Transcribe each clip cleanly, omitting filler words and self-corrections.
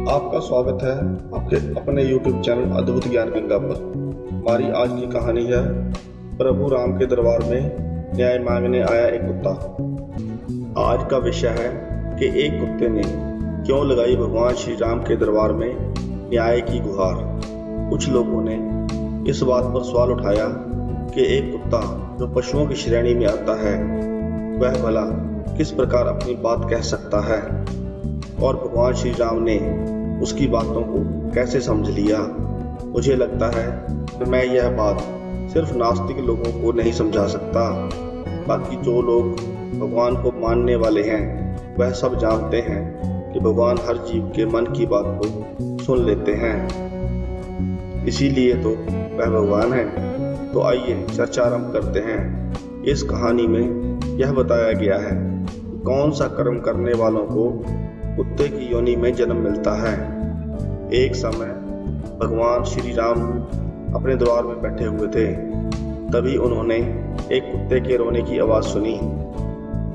आपका स्वागत है आपके अपने YouTube चैनल अद्भुत ज्ञान गंगा पर। हमारी आज की कहानी है प्रभु राम के दरबार में न्याय मांगने आया एक कुत्ता। आज का विषय है कि एक कुत्ते ने क्यों लगाई भगवान श्री राम के दरबार में न्याय की गुहार। कुछ लोगों ने इस बात पर सवाल उठाया कि एक कुत्ता जो पशुओं की श्रेणी में आता है वह भला किस प्रकार अपनी बात कह सकता है, और भगवान श्री राम ने उसकी बातों को कैसे समझ लिया। मुझे लगता है कि मैं यह बात सिर्फ नास्तिक लोगों को नहीं समझा सकता, बाकी जो लोग भगवान को मानने वाले हैं वह सब जानते हैं कि भगवान हर जीव के मन की बात को सुन लेते हैं, इसीलिए तो वह भगवान है। तो आइए चर्चा आरंभ करते हैं। इस कहानी में यह बताया गया है कि कौन सा कर्म करने वालों को कुत्ते की योनि में जन्म मिलता है। एक समय भगवान श्री राम अपने द्वार में बैठे हुए थे, तभी उन्होंने एक कुत्ते के रोने की आवाज सुनी।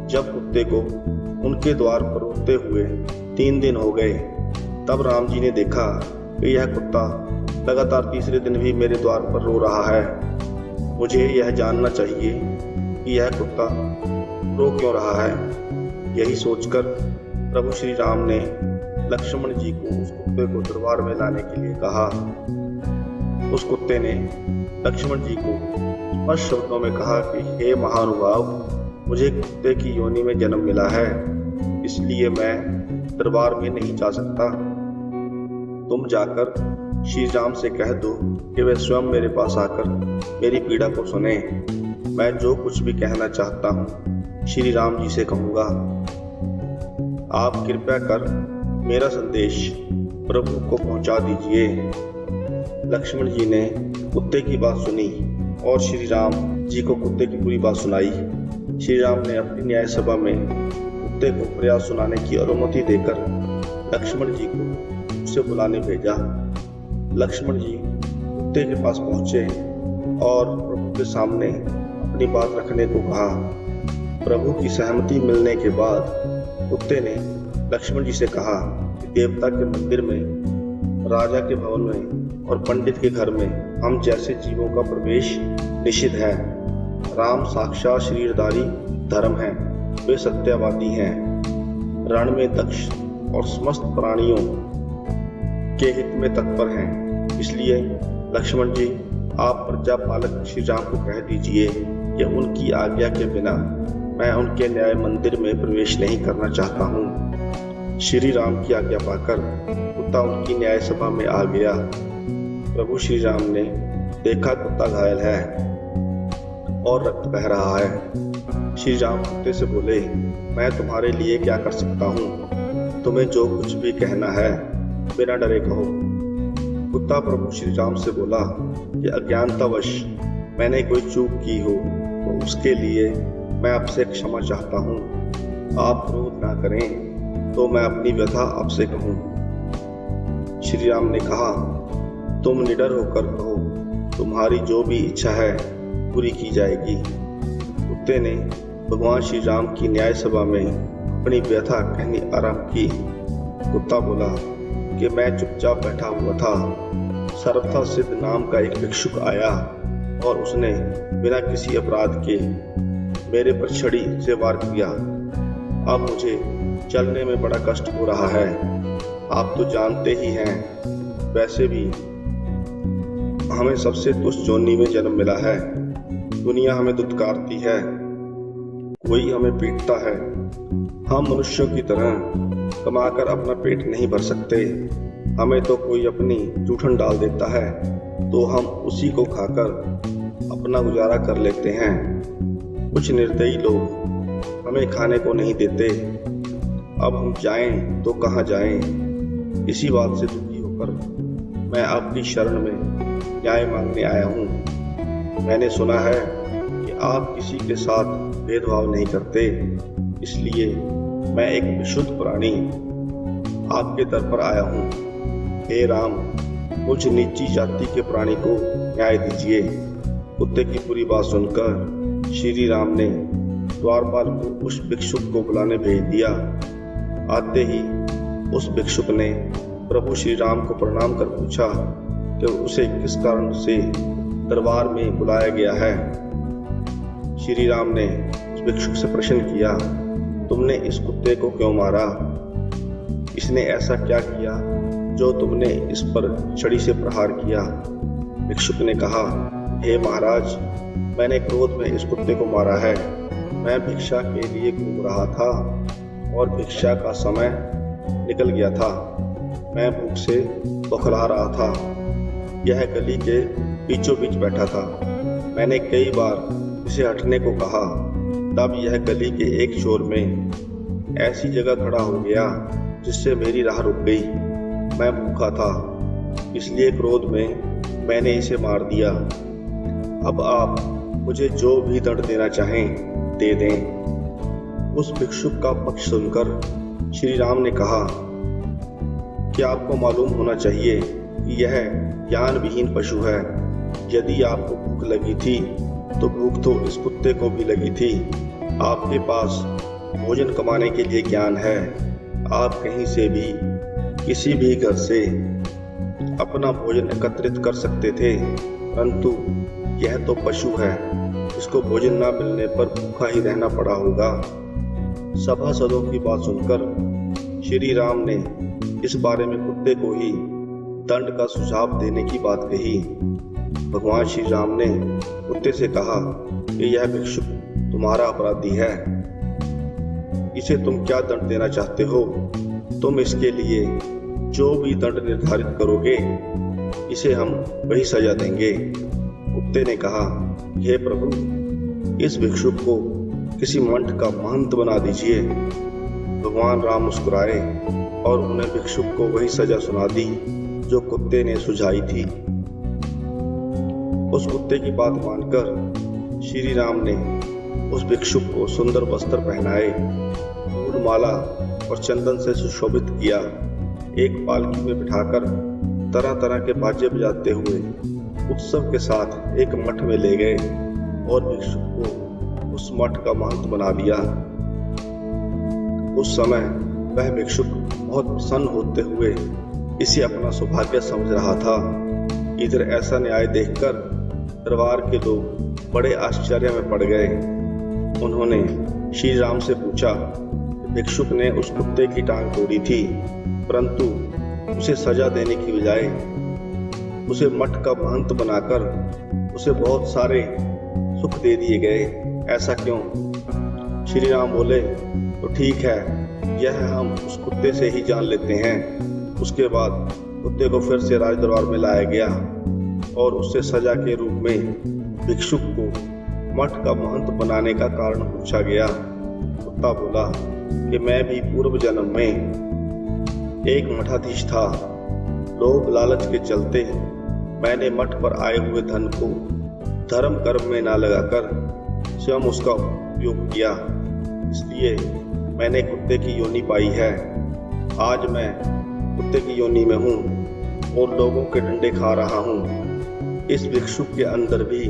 जब कुत्ते को उनके द्वार पर रोते हुए 3 दिन हो गए, तब राम जी ने देखा कि यह कुत्ता लगातार तीसरे दिन भी मेरे द्वार पर रो रहा है। मुझे यह जानना चाहिए कि यह कुत्ता रो क्यों रहा है। यही सोचकर प्रभु श्री राम ने लक्ष्मण जी को उस कुत्ते को दरबार में लाने के लिए कहा। उस कुत्ते ने लक्ष्मण जी को स्पष्ट शब्दों में कहा कि हे महानुभाव, मुझे कुत्ते की योनि में जन्म मिला है, इसलिए मैं दरबार में नहीं जा सकता। तुम जाकर श्री राम से कह दो कि वे स्वयं मेरे पास आकर मेरी पीड़ा को सुने। मैं जो कुछ भी कहना चाहता हूँ श्री राम जी से कहूँगा। आप कृपया कर मेरा संदेश प्रभु को पहुंचा दीजिए। लक्ष्मण जी ने कुत्ते की बात सुनी और श्री राम जी को कुत्ते की पूरी बात सुनाई। श्री राम ने अपनी न्याय सभा में कुत्ते को प्रयास सुनाने की अनुमति देकर लक्ष्मण जी को उसे बुलाने भेजा। लक्ष्मण जी कुत्ते के पास पहुंचे और प्रभु के सामने अपनी बात रखने को कहा। प्रभु की सहमति मिलने के बाद कुत्ते ने लक्ष्मण जी से कहा कि देवता के मंदिर में, राजा के भवन में और पंडित के घर में हम जैसे जीवों का प्रवेश निषिद्ध है। राम साक्षात शरीरधारी धर्म है, वे सत्यवादी हैं, रण में दक्ष और समस्त प्राणियों के हित में तत्पर हैं। इसलिए लक्ष्मण जी, आप प्रजापालक श्री राम को कह दीजिए कि उनकी आज्ञा के बिना मैं उनके न्याय मंदिर में प्रवेश नहीं करना चाहता हूँ। श्री राम की आज्ञा पाकर कुत्ता उनकी न्याय सभा में आ गया। प्रभु श्री राम ने देखा कुत्ता घायल है और रक्त बह रहा है। श्री राम कुत्ते से बोले, मैं तुम्हारे लिए क्या कर सकता हूँ? तुम्हें जो कुछ भी कहना है बिना डरे कहो। कुत्ता प्रभु श्री राम से बोला कि अज्ञानतावश मैंने कोई चूक की हो तो उसके लिए मैं आपसे क्षमा चाहता हूँ। आप क्रोध ना करें तो मैं अपनी व्यथा आपसे कहूँ। श्री राम ने कहा, तुम निडर होकर कहो, तुम्हारी जो भी इच्छा है पूरी की जाएगी। कुत्ते ने भगवान श्री राम की न्याय सभा में अपनी व्यथा कहनी आरंभ की। कुत्ता बोला कि मैं चुपचाप बैठा हुआ था। सर्वथा सिद्ध नाम का एक भिक्षुक आया और उसने बिना किसी अपराध के मेरे पर छड़ी से वार किया। अब मुझे चलने में बड़ा कष्ट हो रहा है। आप तो जानते ही हैं, वैसे भी हमें सबसे तुच्छ योनि में जन्म मिला है। दुनिया हमें दुत्कारती है, कोई हमें पीटता है। हम मनुष्यों की तरह कमाकर अपना पेट नहीं भर सकते। हमें तो कोई अपनी जूठन डाल देता है तो हम उसी को खाकर अपना गुजारा कर लेते हैं। कुछ निर्दयी लोग हमें खाने को नहीं देते। अब हम जाएं तो कहाँ जाएं? इसी बात से दुखी होकर मैं आपकी शरण में न्याय मांगने आया हूँ। मैंने सुना है कि आप किसी के साथ भेदभाव नहीं करते, इसलिए मैं एक विशुद्ध प्राणी आपके दर पर आया हूँ। हे राम, मुझ नीची जाति के प्राणी को न्याय दीजिए। कुत्ते की पूरी बात सुनकर श्री राम ने द्वारपाल को उस भिक्षुक को बुलाने भेज दिया। आते ही उस भिक्षुक ने प्रभु श्री राम को प्रणाम कर पूछा कि उसे किस कारण से दरबार में बुलाया गया है। श्री राम ने उस भिक्षुक से प्रश्न किया, तुमने इस कुत्ते को क्यों मारा? इसने ऐसा क्या किया जो तुमने इस पर छड़ी से प्रहार किया? भिक्षुक ने कहा, हे महाराज, मैंने क्रोध में इस कुत्ते को मारा है। मैं भिक्षा के लिए घूम रहा था और भिक्षा का समय निकल गया था। मैं भूख से बौखला रहा था। यह गली के बीचों बीच बैठा था। मैंने कई बार इसे हटने को कहा, तब यह गली के एक छोर में ऐसी जगह खड़ा हो गया जिससे मेरी राह रुक गई। मैं भूखा था, इसलिए क्रोध में मैंने इसे मार दिया। अब आप मुझे जो भी दंड देना चाहें दे दें। उस भिक्षुक का पक्ष सुनकर श्री राम ने कहा कि आपको मालूम होना चाहिए कि यह ज्ञान विहीन पशु है। यदि आपको भूख लगी थी तो भूख तो इस कुत्ते को भी लगी थी। आपके पास भोजन कमाने के लिए ज्ञान है। आप कहीं से भी किसी भी घर से अपना भोजन एकत्रित कर सकते थे, परंतु यह तो पशु है। इसको भोजन न मिलने पर भूखा ही रहना पड़ा होगा। सभासदों की बात सुनकर श्री राम ने इस बारे में कुत्ते को ही दंड का सुझाव देने की बात कही। भगवान श्री राम ने कुत्ते से कहा कि यह भिक्षुक तुम्हारा अपराधी है। इसे तुम क्या दंड देना चाहते हो? तुम इसके लिए जो भी दंड निर्धारित करोगे, इसे हम वही सजा देंगे। कुत्ते ने कहा, हे प्रभु, इस भिक्षुक को किसी मठ का महंत बना दीजिए। भगवान राम मुस्कुराए और उन्हें भिक्षुक को वही सजा सुना दी जो कुत्ते ने सुझाई थी। उस कुत्ते की बात मानकर श्री राम ने उस भिक्षुक को सुंदर वस्त्र पहनाए, फूल माला और चंदन से सुशोभित किया। एक पालकी में बिठाकर तरह तरह के बाजे बजाते हुए उत्सव के साथ एक मठ में ले गए और भिक्षुक को उस मठ का महंत बना दिया। उस समय वह भिक्षुक बहुत प्रसन्न होते हुए इसे अपना सौभाग्य समझ रहा था। इधर ऐसा न्याय देखकर दरबार के लोग बड़े आश्चर्य में पड़ गए। उन्होंने श्री राम से पूछा, भिक्षुक ने उस कुत्ते की टांग तोड़ी थी, परंतु उसे सजा देने की बजाय उसे मठ का महंत बनाकर उसे बहुत सारे सुख दे दिए गए, ऐसा क्यों? श्री राम बोले, तो ठीक है, यह हम उस कुत्ते से ही जान लेते हैं। उसके बाद कुत्ते को फिर से राज दरबार में लाया गया और उससे सजा के रूप में भिक्षुक को मठ का महंत बनाने का कारण पूछा गया। कुत्ता बोला कि मैं भी पूर्व जन्म में एक मठाधीश था। लोभ लालच के चलते मैंने मठ पर आए हुए धन को धर्म कर्म में ना लगाकर स्वयं उसका उपयोग किया, इसलिए मैंने कुत्ते की योनि पाई है। आज मैं कुत्ते की योनि में हूँ और लोगों के डंडे खा रहा हूँ। इस भिक्षुक के अंदर भी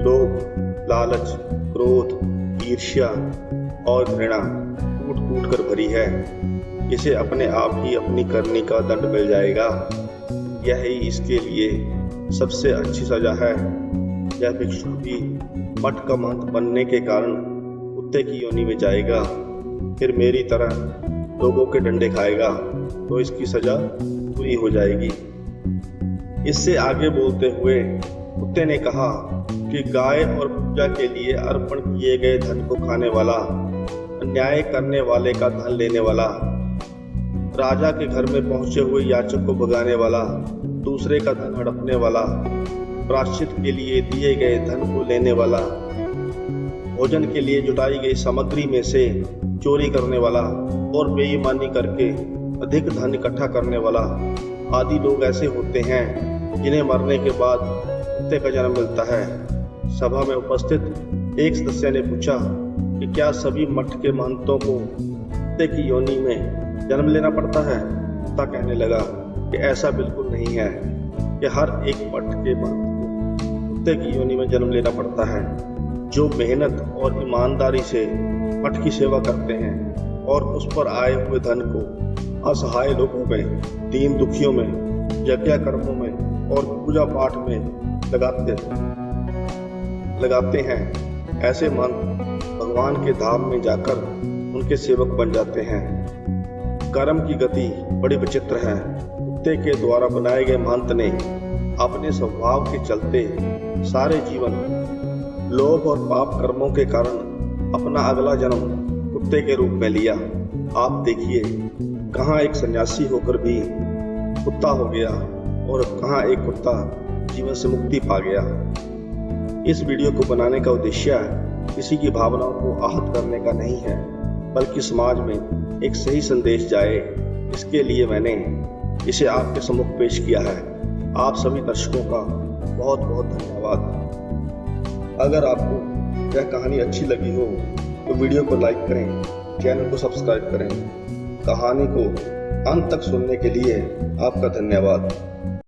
लोभ, लालच, क्रोध, ईर्ष्या और घृणा कूट कूट कर भरी है। इसे अपने आप ही अपनी करनी का दंड मिल जाएगा। यही इसके लिए सबसे अच्छी सजा है। यह भिक्षुक भी मठ का महंत बनने के कारण कुत्ते की योनि में जाएगा, फिर मेरी तरह लोगों के डंडे खाएगा, तो इसकी सजा पूरी हो जाएगी। इससे आगे बोलते हुए कुत्ते ने कहा कि गाय और पूजा के लिए अर्पण किए गए धन को खाने वाला, अन्याय करने वाले का धन लेने वाला, राजा के घर में पहुंचे हुए याचक को भगाने वाला, दूसरे का धन हड़पने वाला, प्रायश्चित के लिए दिए गए धन को लेने वाला, भोजन के लिए जुटाई गई सामग्री में से चोरी करने वाला और बेईमानी करके अधिक धन इकट्ठा करने वाला आदि लोग ऐसे होते हैं जिन्हें मरने के बाद कुत्ते का जन्म मिलता है। सभा में उपस्थित एक सदस्य ने पूछा कि क्या सभी मठ के महंतों को कुत्ते की योनि में जन्म लेना पड़ता है? कुत्ता कहने लगा कि ऐसा बिल्कुल नहीं है कि हर एक मठ के महंत को कुत्ते की योनि में जन्म लेना पड़ता है। जो मेहनत और ईमानदारी से मठ की सेवा करते हैं और उस पर आए हुए धन को असहाय लोगों में, दीन दुखियों में, यज्ञ कर्मों में और पूजा पाठ में लगाते हैं। ऐसे मन भगवान के धाम में जाकर उनके सेवक बन जाते हैं। कर्म की गति बड़ी विचित्र है। कुत्ते के द्वारा बनाए गए महंत ने अपने स्वभाव के चलते सारे जीवन लोभ और पाप कर्मों के कारण अपना अगला जन्म कुत्ते के रूप में लिया। आप देखिए, कहाँ एक सन्यासी होकर भी कुत्ता हो गया और कहाँ एक कुत्ता जीवन से मुक्ति पा गया। इस वीडियो को बनाने का उद्देश्य किसी की भावनाओं को आहत करने का नहीं है, बल्कि समाज में एक सही संदेश जाए, इसके लिए मैंने इसे आपके सम्मुख पेश किया है। आप सभी दर्शकों का बहुत बहुत धन्यवाद। अगर आपको यह कहानी अच्छी लगी हो तो वीडियो को लाइक करें, चैनल को सब्सक्राइब करें। कहानी को अंत तक सुनने के लिए आपका धन्यवाद।